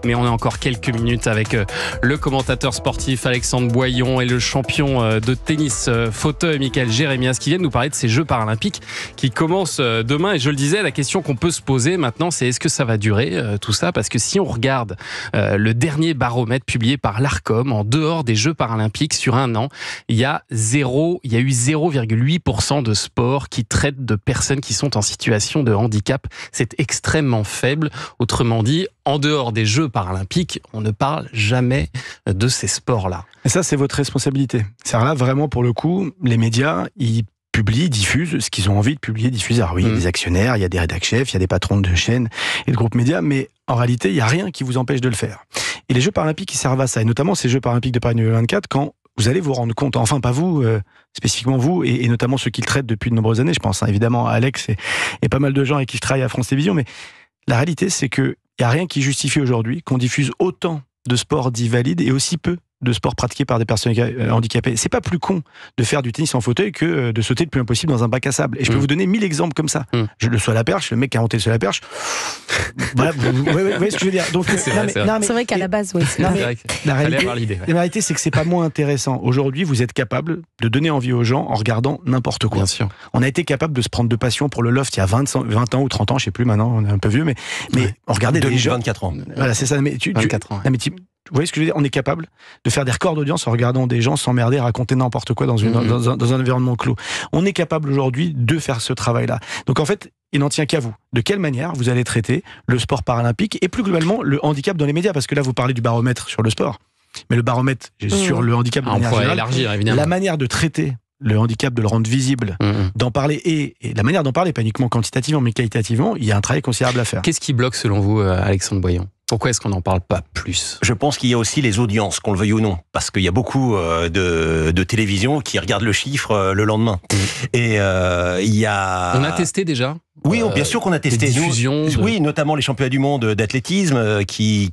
Mais on a encore quelques minutes avec le commentateur sportif Alexandre Boyon et le champion de tennis fauteuil Michael Jérémias qui viennent nous parler de ces Jeux paralympiques qui commencent demain. Et je le disais, la question qu'on peut se poser maintenant, c'est est-ce que ça va durer tout ça ? Parce que si on regarde le dernier baromètre publié par l'Arcom, en dehors des Jeux paralympiques, sur un an, il y a eu 0,8% de sports qui traitent de personnes qui sont en situation de handicap. C'est extrêmement faible. Autrement dit, en dehors des Jeux paralympiques, on ne parle jamais de ces sports-là. Et ça, c'est votre responsabilité. C'est là, vraiment, pour le coup, les médias, ils publient, diffusent ce qu'ils ont envie de publier, diffuser. Alors oui, il y a des actionnaires, il y a des rédacs chefs, il y a des patrons de chaînes et de groupes médias, mais en réalité, il n'y a rien qui vous empêche de le faire. Et les Jeux paralympiques, ils servent à ça, et notamment ces Jeux paralympiques de Paris 2024, quand vous allez vous rendre compte, enfin pas vous, spécifiquement vous, et notamment ceux qui le traitent depuis de nombreuses années, je pense évidemment à Alex et pas mal de gens avec qui je travaille à France Télévisions, mais la réalité, c'est qu'il n'y a rien qui justifie aujourd'hui qu'on diffuse autant de sports dits valides et aussi peu de sports pratiqués par des personnes handicapées. C'est pas plus con de faire du tennis en fauteuil que de sauter le plus impossible dans un bac à sable. Et je peux vous donner 1000 exemples comme ça. Le saut à la perche, le mec qui a inventé le saut à la perche. Voilà, vous voyez ce que je veux dire. Donc, c'est vrai qu'à la base, oui. La réalité, c'est que c'est pas moins intéressant. Aujourd'hui, vous êtes capable de donner envie aux gens en regardant n'importe quoi. Bien sûr. On a été capable de se prendre de passion pour le loft il y a 20 ans ou 30 ans, je sais plus maintenant, on est un peu vieux, mais on regardait des gens. 24 ans. Voilà, c'est ça. 24 ans. Vous voyez ce que je veux dire ? On est capable de faire des records d'audience en regardant des gens s'emmerder, raconter n'importe quoi dans un environnement clos. On est capable aujourd'hui de faire ce travail-là. Donc en fait, il n'en tient qu'à vous. De quelle manière vous allez traiter le sport paralympique et plus globalement le handicap dans les médias ? Parce que là, vous parlez du baromètre sur le sport, mais le baromètre sur le handicap de manière générale, élargir, évidemment. La manière de traiter le handicap, de le rendre visible, d'en parler et la manière d'en parler, pas uniquement quantitativement mais qualitativement, il y a un travail considérable à faire. Qu'est-ce qui bloque selon vous, Alexandre Boyon ? Pourquoi est-ce qu'on n'en parle pas plus ? Je pense qu'il y a aussi les audiences, qu'on le veuille ou non. Parce qu'il y a beaucoup de télévisions qui regardent le chiffre le lendemain. Et il y a... On a testé déjà ? Oui, bien sûr qu'on a testé. Oui, notamment les championnats du monde d'athlétisme qui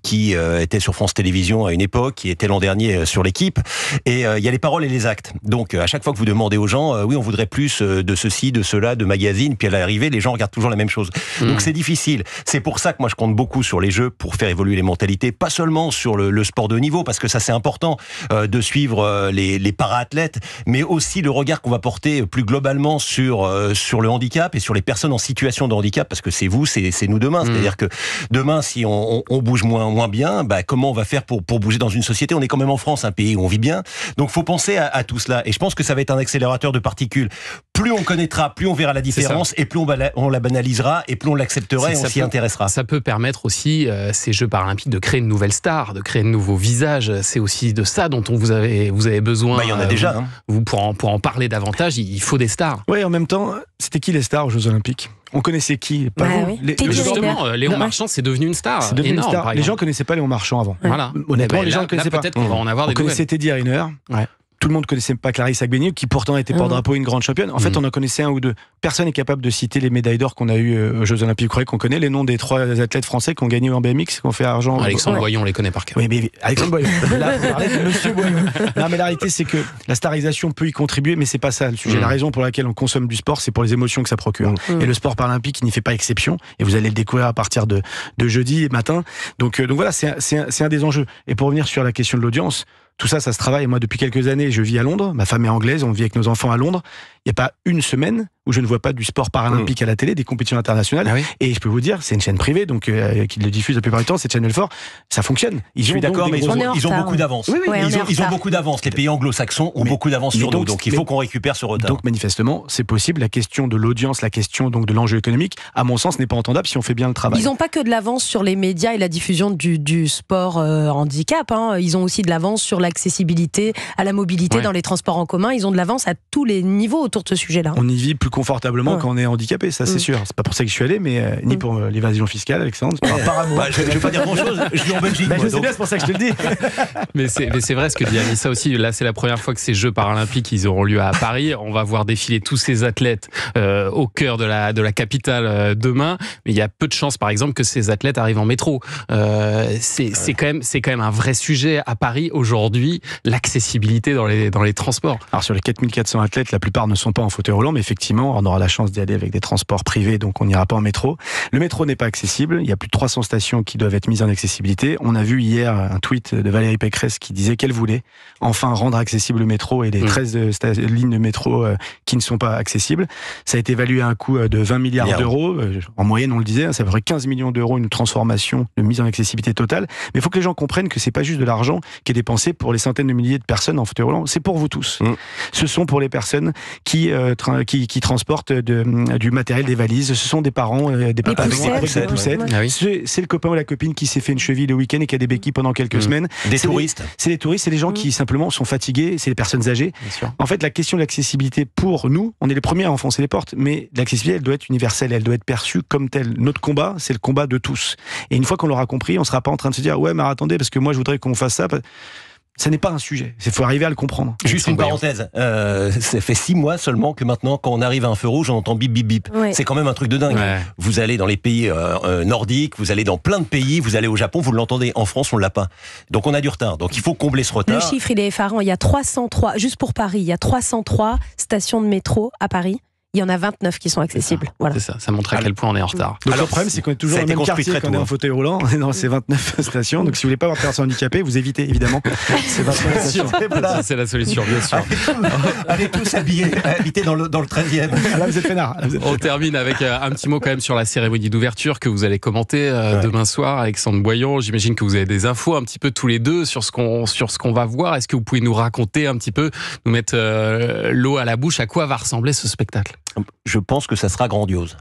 étaient sur France Télévisions à une époque, qui étaient l'an dernier sur l'équipe. Et il y a les paroles et les actes. Donc à chaque fois que vous demandez aux gens, oui, on voudrait plus de ceci, de cela, de magazines, puis à l'arrivée, les gens regardent toujours la même chose. Donc c'est difficile. C'est pour ça que moi je compte beaucoup sur les Jeux pour faire évoluer les mentalités, pas seulement sur le sport de haut niveau, parce que ça c'est important de suivre les para-athlètes, mais aussi le regard qu'on va porter plus globalement sur le handicap et sur les personnes en situation de handicap, parce que c'est vous, c'est nous demain. C'est-à-dire que demain, si on bouge moins bien, comment on va faire pour bouger dans une société ? On est quand même en France, un pays où on vit bien. Donc, faut penser à tout cela. Et je pense que ça va être un accélérateur de particules. Plus on connaîtra, plus on verra la différence, et plus on la banalisera, et plus on l'acceptera, et on s'y intéressera. Ça peut permettre aussi, ces Jeux paralympiques, de créer une nouvelle star, de créer de nouveaux visages. C'est aussi de ça dont vous avez besoin. Il y en a déjà. Vous, pour en parler davantage, il faut des stars. Oui, en même temps, c'était qui les stars aux Jeux Olympiques ? On connaissait qui ? Pas vous. Oui. Justement, Léon Marchand, c'est devenu une star. C'est devenu énorme, une star. Les gens ne connaissaient pas Léon Marchand avant. Voilà. Honnêtement, les gens ne connaissaient pas. Peut-être qu'on va en avoir des nouvelles. On connaissait Teddy Riner. Ouais. Tout le monde ne connaissait pas Clarisse Agbeniew, qui pourtant était porte-drapeau une grande championne. En fait, on en connaissait un ou deux. Personne n'est capable de citer les médailles d'or qu'on a eues aux Jeux Olympiques. Vous croyez qu'on connaît les noms des 3 athlètes français qui ont gagné en BMX, qui ont fait argent ? Alexandre Boyon, on les connaît par cœur. Oui, mais Alexandre Boyon. Là, vous parlez de Monsieur Boyon. Non, mais la réalité, c'est que la starisation peut y contribuer, mais c'est pas ça le sujet. La raison pour laquelle on consomme du sport, c'est pour les émotions que ça procure. Et le sport paralympique, il n'y fait pas exception. Et vous allez le découvrir à partir de jeudi matin. Donc voilà, c'est un des enjeux. Et pour revenir sur la question de l'audience, tout ça, ça se travaille. Moi, depuis quelques années, je vis à Londres. Ma femme est anglaise, on vit avec nos enfants à Londres. Il n'y a pas une semaine où je ne vois pas du sport paralympique à la télé, des compétitions internationales. Ah oui. Et je peux vous dire, c'est une chaîne privée, donc qui le diffuse la plupart du temps, c'est Channel 4. Ça fonctionne. Je suis d'accord, mais ils ont beaucoup d'avance. Ils ont beaucoup d'avance. Les pays anglo-saxons ont beaucoup d'avance sur nous, donc il faut qu'on récupère ce retard. Donc manifestement, c'est possible. La question de l'audience, la question donc de l'enjeu économique, à mon sens, n'est pas entendable si on fait bien le travail. Ils n'ont pas que de l'avance sur les médias et la diffusion du sport handicap. Ils ont aussi de l'avance sur l'accessibilité à la mobilité dans les transports en commun. Ils ont de l'avance à tous les niveaux autour de ce sujet-là. On y vit plus confortablement quand on est handicapé, ça c'est sûr. C'est pas pour ça que je suis allé, mais ni pour l'évasion fiscale, Alexandre. Par amour. Je vais pas dire grand-chose. Je suis en Belgique. Je sais bien, c'est pour ça que je te le dis. mais c'est vrai ce que dit Anissa aussi. Là, c'est la première fois que ces Jeux paralympiques ils auront lieu à Paris. On va voir défiler tous ces athlètes au cœur de la capitale demain. Mais il y a peu de chances, par exemple, que ces athlètes arrivent en métro. C'est quand même un vrai sujet à Paris aujourd'hui, l'accessibilité dans les transports. Alors sur les 4400 athlètes, la plupart ne sont pas en fauteuil roulant, mais effectivement, Orient. On aura la chance d'y aller avec des transports privés, donc on n'ira pas en métro. Le métro n'est pas accessible. Il y a plus de 300 stations qui doivent être mises en accessibilité. On a vu hier un tweet de Valérie Pécresse qui disait qu'elle voulait enfin rendre accessible le métro et les 13 lignes de métro qui ne sont pas accessibles. Ça a été évalué à un coût de 20 milliards d'euros. En moyenne, on le disait, ça ferait 15 millions d'euros une transformation, de mise en accessibilité totale. Mais il faut que les gens comprennent que c'est pas juste de l'argent qui est dépensé pour les centaines de milliers de personnes en fauteuil roulant. C'est pour vous tous. Ce sont pour les personnes qui transportent du matériel, des valises. Ce sont des parents, des papas avec des poussettes. Ah oui. C'est le copain ou la copine qui s'est fait une cheville le week-end et qui a des béquilles pendant quelques semaines. Des touristes. C'est les touristes, c'est les gens qui simplement sont fatigués, c'est les personnes âgées. En fait, la question de l'accessibilité pour nous, on est les premiers à enfoncer les portes, mais l'accessibilité, elle doit être universelle, elle doit être perçue comme telle. Notre combat, c'est le combat de tous. Et une fois qu'on l'aura compris, on ne sera pas en train de se dire ouais, mais attendez, parce que moi je voudrais qu'on fasse ça. Ça n'est pas un sujet. Il faut arriver à le comprendre. Juste une parenthèse. Ça fait 6 mois seulement que maintenant, quand on arrive à un feu rouge, on entend bip bip bip. Ouais. C'est quand même un truc de dingue. Ouais. Vous allez dans les pays nordiques, vous allez dans plein de pays, vous allez au Japon, vous l'entendez. En France, on l'a pas. Donc on a du retard. Donc il faut combler ce retard. Le chiffre, il est effarant. Il y a 303, juste pour Paris, il y a 303 stations de métro à Paris. Il y en a 29 qui sont accessibles. Voilà. C'est ça, ça montre à quel point on est en retard. Donc le problème, c'est qu'on est toujours dans le même quartier quand on est en fauteuil roulant. On est dans ces 29 stations. Donc si vous voulez pas avoir de personnes handicapées, vous évitez évidemment ces 29 stations. C'est la solution, bien sûr. Allez tous habiter dans le 13e. Ah, là, vous êtes peinards. On termine avec un petit mot quand même sur la cérémonie d'ouverture que vous allez commenter demain soir, Alexandre Boyon. J'imagine que vous avez des infos un petit peu tous les deux sur ce qu'on va voir. Est-ce que vous pouvez nous raconter un petit peu, nous mettre l'eau à la bouche, à quoi va ressembler ce spectacle ? Je pense que ça sera grandiose.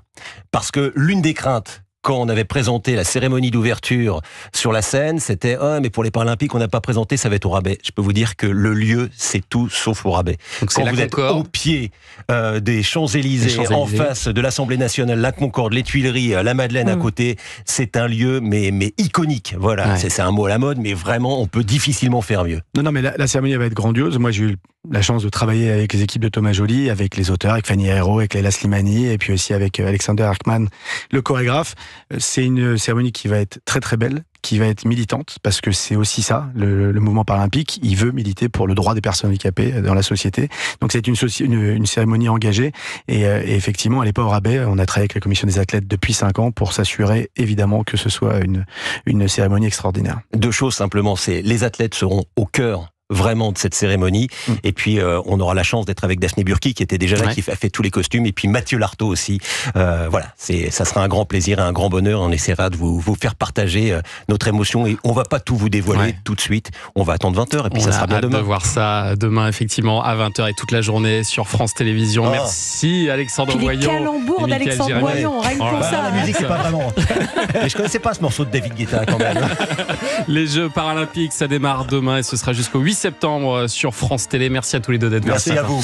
Parce que l'une des craintes, quand on avait présenté la cérémonie d'ouverture sur la scène, c'était « Ah, mais pour les Paralympiques, on n'a pas présenté, ça va être au rabais ». Je peux vous dire que le lieu, c'est tout sauf au rabais. Donc quand vous êtes au pied des Champs-Élysées, en face de l'Assemblée nationale, la Concorde, les Tuileries, la Madeleine à côté, c'est un lieu mais iconique. Voilà, ouais. C'est un mot à la mode, mais vraiment, on peut difficilement faire mieux. Non, mais la cérémonie va être grandiose. Moi, j'ai eu la chance de travailler avec les équipes de Thomas Joly, avec les auteurs, avec Fanny Herro, avec Leila Slimani, et puis aussi avec Alexander Harkman, le chorégraphe. C'est une cérémonie qui va être très très belle, qui va être militante, parce que c'est aussi ça, le mouvement paralympique, il veut militer pour le droit des personnes handicapées dans la société. Donc c'est une cérémonie engagée, et effectivement, elle n'est pas au rabais. On a travaillé avec la commission des athlètes depuis 5 ans pour s'assurer, évidemment, que ce soit une cérémonie extraordinaire. 2 choses simplement, c'est les athlètes seront au cœur vraiment de cette cérémonie, et puis on aura la chance d'être avec Daphné Burki qui était déjà là, qui a fait tous les costumes, et puis Mathieu Lartaud aussi. Voilà, ça sera un grand plaisir et un grand bonheur. On essaiera de vous faire partager notre émotion, et on va pas tout vous dévoiler tout de suite. On va attendre 20h, et puis ça sera bien demain. On va voir ça demain, effectivement, à 20h et toute la journée sur France Télévisions. Merci Alexandre Boyon. Les calembours d'Alexandre Boyon, rien que pour ça. La musique, c'est pas vraiment. Mais je connaissais pas ce morceau de David Guetta quand même. Les Jeux Paralympiques, ça démarre demain et ce sera jusqu'au 8 septembre sur France Télé. Merci à tous les deux d'être venus. Merci à vous.